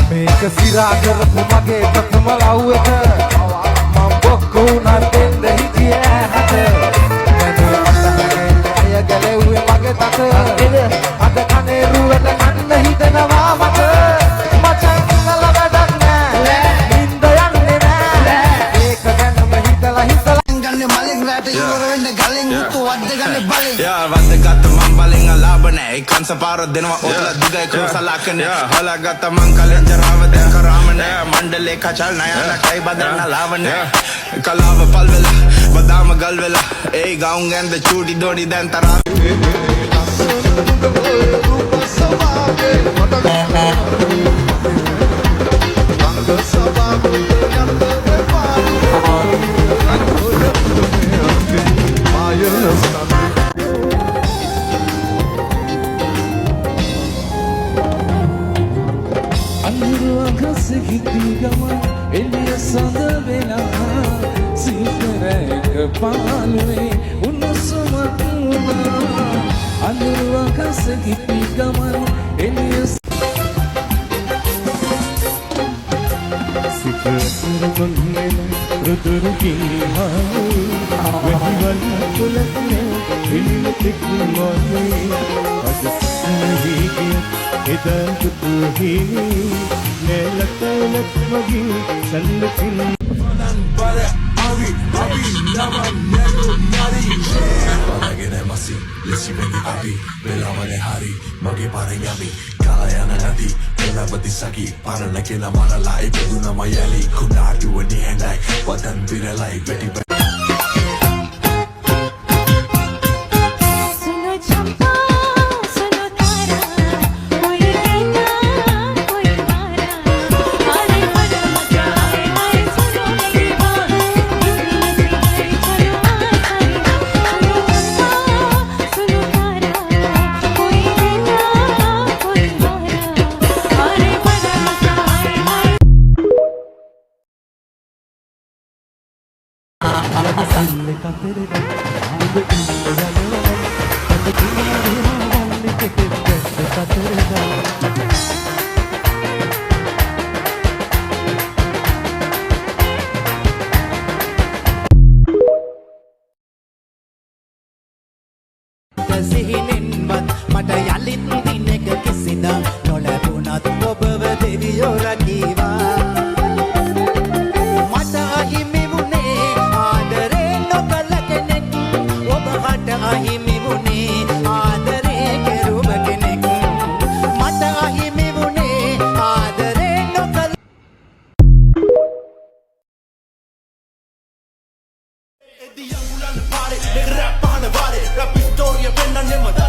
මේක සිරා කරපු මගේ ප්‍රථම ලව් එක මම බොක්කෝ නැතෙන්ද හිටියේ හත මනේ අතහනේ අය ගැලෙව්වේ මගේ තත අද කනේ රුවට කන්න හිතනවා මට මචං ඉන්නල වැඩක් නෑ නින්ද යන්නේ නෑ ඒක ගැනම හිතලා ගන්නේ මලින් රැට ඉවර වෙන්න ගලින් මුතු වද්ද ගන්නේ බලෙන් යා වද්ද ගත්ත මං බලෙන් අලාබ නෑ ඒ කංශ පාර දෙනවා ඔතල දුගයි කුසලකන හොලා ගත්ත මං කලෙන් ජරාව දැන් කරාම නෑ මණ්ඩලේ කචල් නයන කයි බදන්න ලාවන කලාව පල් වෙලා බදාම ගල් වෙලා ඒ ගවුන් ගැන්ද චූටි දොඩි දැන් තරා Elia sada vela sifarek palwe unusumatuna anurwa kasgiti gaman Elia sifarek ruduruki ha vehival kulne iltik mone adsahi idan tuhi Nelatalat magi sanlatin Padan para abi nama nero nari Palagene masi lesi bengi abi Belamane hari magi pare yami Kalayana nadi Kelabati saki para nakela marala Ipeduna mayali kunadu ani handai Padan viralai beti සිහිනෙන්වත් මට යලිත් දිනක කිසිදා නොලැබුණත් ඔබව දෙවියෝ රකීවා මට අහිමි වුණේ ආදරේ නොකළ කෙනෙක් ඔබට අහිමි වුණේ ආදරේ කෙරුව කෙනෙක් මට අහිමි වුණේ ආදරේ නොකළ Eddie Angulan pare, le rap on the body, rap historia penna nemada